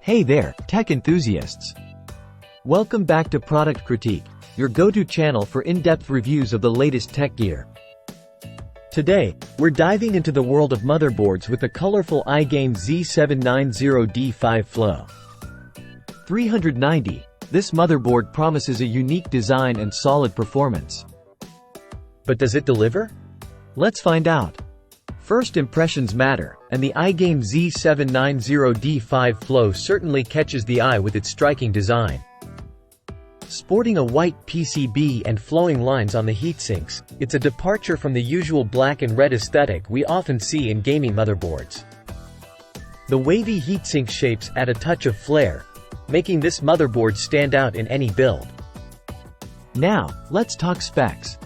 Hey there, tech enthusiasts! Welcome back to Product Critique, your go-to channel for in-depth reviews of the latest tech gear. Today, we're diving into the world of motherboards with the colorful iGame Z790D5 Flow. 390, this motherboard promises a unique design and solid performance. But does it deliver? Let's find out. First impressions matter, and the iGame Z790D5 Flow certainly catches the eye with its striking design. Sporting a white PCB and flowing lines on the heatsinks, it's a departure from the usual black and red aesthetic we often see in gaming motherboards. The wavy heatsink shapes add a touch of flair, making this motherboard stand out in any build. Now, let's talk specs.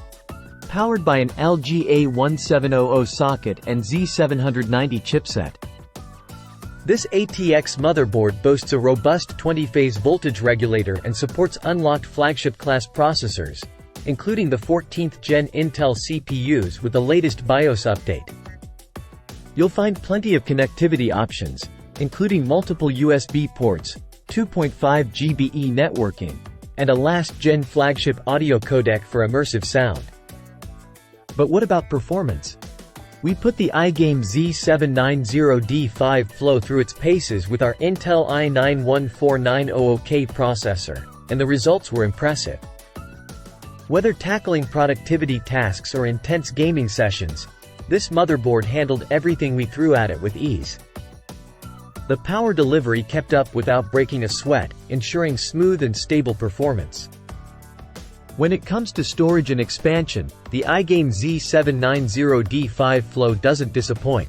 Powered by an LGA1700 socket and Z790 chipset. This ATX motherboard boasts a robust 20-phase voltage regulator and supports unlocked flagship-class processors, including the 14th Gen Intel CPUs with the latest BIOS update. You'll find plenty of connectivity options, including multiple USB ports, 2.5 GBE networking, and a last-gen flagship audio codec for immersive sound. But what about performance? We put the iGame Z790D5 Flow through its paces with our Intel i9-14900K processor, and the results were impressive. Whether tackling productivity tasks or intense gaming sessions, this motherboard handled everything we threw at it with ease. The power delivery kept up without breaking a sweat, ensuring smooth and stable performance. When it comes to storage and expansion, the iGame Z790D5 Flow doesn't disappoint.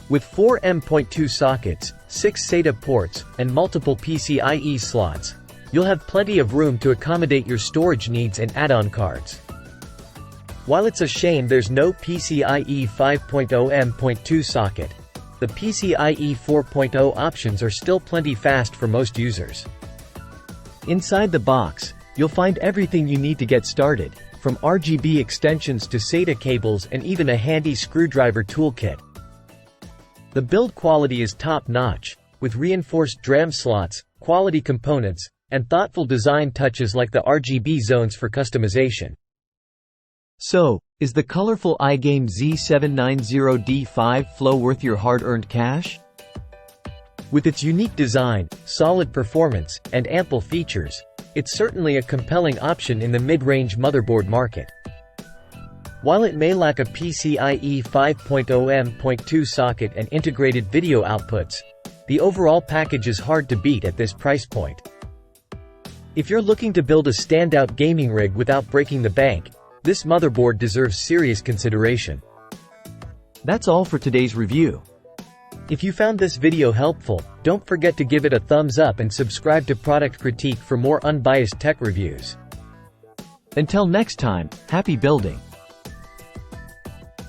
With 4 M.2 sockets, 6 SATA ports, and multiple PCIe slots, you'll have plenty of room to accommodate your storage needs and add-on cards. While it's a shame there's no PCIe 5.0 M.2 socket, the PCIe 4.0 options are still plenty fast for most users. Inside the box, you'll find everything you need to get started, from RGB extensions to SATA cables and even a handy screwdriver toolkit. The build quality is top-notch, with reinforced DRAM slots, quality components, and thoughtful design touches like the RGB zones for customization. So, is the colorful iGame Z790D5 Flow worth your hard-earned cash? With its unique design, solid performance, and ample features, it's certainly a compelling option in the mid-range motherboard market. While it may lack a PCIe 5.0 M.2 socket and integrated video outputs, the overall package is hard to beat at this price point. If you're looking to build a standout gaming rig without breaking the bank, this motherboard deserves serious consideration. That's all for today's review. If you found this video helpful, don't forget to give it a thumbs up and subscribe to Product Critique for more unbiased tech reviews. Until next time, happy building!